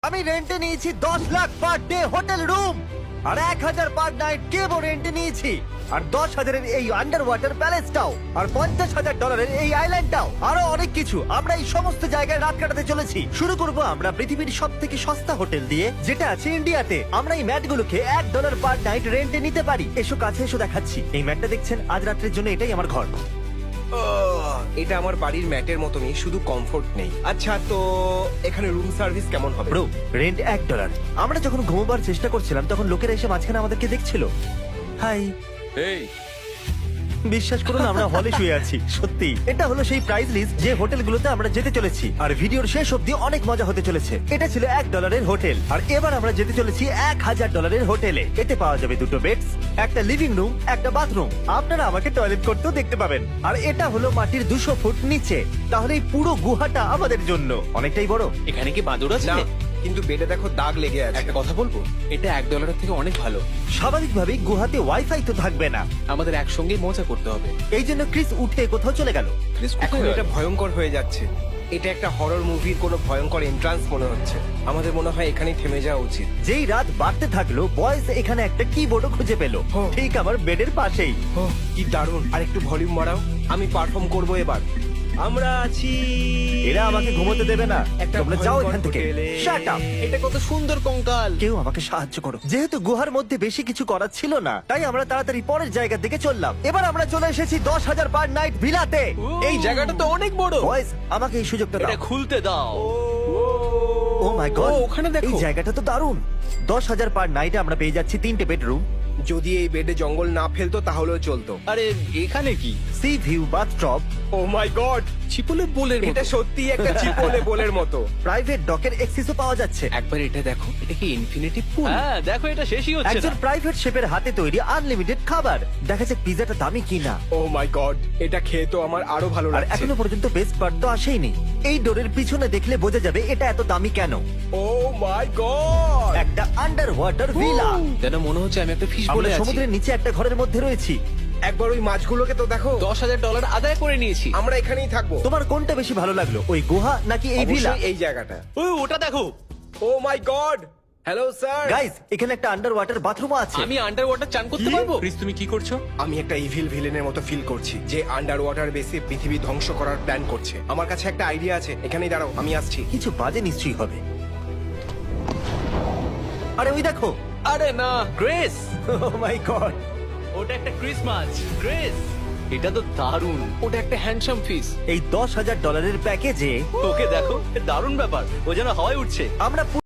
আমি রেন্টে নিয়েছি 10 lakh per day hotel room, আর 1,000 পার নাইট কেবল রেন্টে নিয়েছি, আর 10,000-এর এই আন্ডার ওয়াটার প্যালেসটাও, আর $50,000 এই আইল্যান্ডটাও, আরো অনেক কিছু। আমরা এই সমস্ত জায়গায় রাত কাটাতে চলেছি। শুরু করব আমরা পৃথিবীর সব থেকে সস্তা হোটেল দিয়ে, যেটা আছে ইন্ডিয়াতে। আমরা এই ম্যাটগুলোকে $1 পার নাইট রেন্টে নিতে পারি। এসো কাছে এসো, দেখাচ্ছি। এই ম্যাটটা দেখছেন, আজ রাত্রের জন্য এটাই আমার ঘর। এটা আমার বাড়ির ম্যাটের মতনই, শুধু কমফোর্ট নেই। আচ্ছা, তো এখানে রুম সার্ভিস কেমন হবে? Bro, rent $1। আমরা যখন ঘুমোবার চেষ্টা করছিলাম তখন লোকেরা এসে মাঝখানে আমাদেরকে দেখছিল। হাই, এই বিশ্বাস করুন আমরা হলে শুয়ে আছি। সত্যি এটা হলো সেই প্রাইস লিস্ট যে হোটেলগুলোতে আমরা যেতে চলেছি, আর ভিডিওর শেষ অবধি অনেক মজা হতে চলেছে। এটা ছিল $1 হোটেল, আর এবার আমরা যেতে চলেছি $1,000 হোটেলে। এতে পাওয়া যাবে 2টো বেডস, একটা লিভিং রুম, একটা বাথরুম। আপনারা আমাকে টয়লেট করতেও দেখতে পাবেন। আর এটা হলো মাটির 200 ফুট নিচে, তাহলে এই পুরো গুহাটা আমাদের জন্য অনেকটাই বড়। এখানে কি বাঁদর আছে? না, কিন্তু বেডে দেখো দাগ লেগে আছে। একটা কথা বলবো, এটা $1 থেকে অনেক ভালো। স্বাভাবিকভাবেই গুহাতে ওয়াইফাই তো থাকবে না, আমাদের একসঙ্গেই মজা করতে হবে। এই জন্য ক্রিস উঠে কোথাও চলে গেল। ক্রিস এখন কোথায় এটা গেল? ভয়ঙ্কর হয়ে যাচ্ছে। এটা একটা হরর মুভির কোনো ভয়ঙ্কর এন্ট্রান্স মনে হচ্ছে। আমাদের মনে হয় এখানেই থেমে যাওয়া উচিত। যেই রাত বাড়তে থাকলো, বয়েস এখানে একটা কিবোর্ডও খুঁজে পেল, ঠিক আমার বেডের পাশেই। কি দারুণ! আর একটু ভলিউম বাড়াও, আমি পারফর্ম করব এবার। আমরা আছি। এরা আমাকে ঘুমোতে দেবে না। একটা তোমরা যাও ভয়ঙ্কর এখান থেকে। হোটেলে। Shut up! এটা কত সুন্দর কঙ্কাল। কেউ আমাকে সাহায্য করো। যেহেতু গুহার মধ্যে বেশি কিছু করার ছিল না, তাই আমরা তাড়াতাড়ি পরের জায়গার দিকে চললাম। এবার আমরা চলে এসেছি 10,000 পার নাইট ভিলাতে। এই জায়গাটা তো অনেক বড়। বয়েস, আমাকে এই সুযোগটা এটা দাও। খুলতে দাও। ও মাই গড, ও, ওখানে দেখো। এই জায়গাটা তো দারুণ। 10,000 পার নাইটে আমরা পেয়ে যাচ্ছি 3টে বেডরুম, যদি এই বেডে জঙ্গল না ফেলতো তাহলেও চলতো। আরে এখানে কি? সি ভিউ বাথটব, ও মাই গড, চিপলে বোলের মতো। এটা সত্যি একটা চিপলে বোলের মতো। প্রাইভেট ডকের অ্যাক্সেসও পাওয়া যাচ্ছে। একবার এটা দেখো, এটা কি ইনফিনিটি পুল? হ্যাঁ, দেখো এটা শেষই হচ্ছে একজন না। প্রাইভেট শেফের হাতে তৈরি আনলিমিটেড খাবার। দেখা যাক পিজাটা দামি কিনা। ও মাই গড, এটা খেয়ে তো আমার আরো ভালো আর লাগছে। এখনো পর্যন্ত বেস্ট পার্ট তো আসেইনি। এই ডোরের পিছনে দেখলে বোঝা যাবে এটা এত দামি কেন। ও মাই গড, একটা আন্ডার ওয়াটার ভিলা। যেন মনে হচ্ছে আমি একটা ফিশ আমরা বলে আছি। সমুদ্রের নিচে একটা ঘরের মধ্যে রয়েছি। একবার ওই মাছগুলোকে তো দেখো। $10,000 আদায় করে নিয়েছি। আমরা এখানেই থাকবো। তোমার কোনটা বেশি ভালো লাগলো, ওই গুহা নাকি এই ভিলা? অবশ্যই এই জায়গাটা। ওটা দেখো। ও মাই গড, হ্যালো স্যার। গাইস, এখানে একটা আন্ডার ওয়াটার বাথরুম আছে। আমি আন্ডার ওয়াটার চান করতে পারবো? ক্রিস, তুমি কি করছো? আমি একটা ইভিল ভিলেনের মতো ফিল করছি, যে আন্ডার ওয়াটার বেসে পৃথিবী ধ্বংস করার প্ল্যান করছে। আমার কাছে একটা আইডিয়া আছে, এখানেই দাঁড়াও, আমি আসছি। কিছু বাজে নিশ্চয়ই হবে। আরে ওই দেখো। আরে না, গ্রেস। ও মাই গড, ওটা একটা ক্রিসমাস। গ্রেস, এটা তো দারুণ। ওটা একটা হ্যান্ডসাম ফিশ। এই $10,000 প্যাকেজে ওকে দেখো, দারুণ ব্যাপার। ও যেন হাওয়ায় উঠছে। আমরা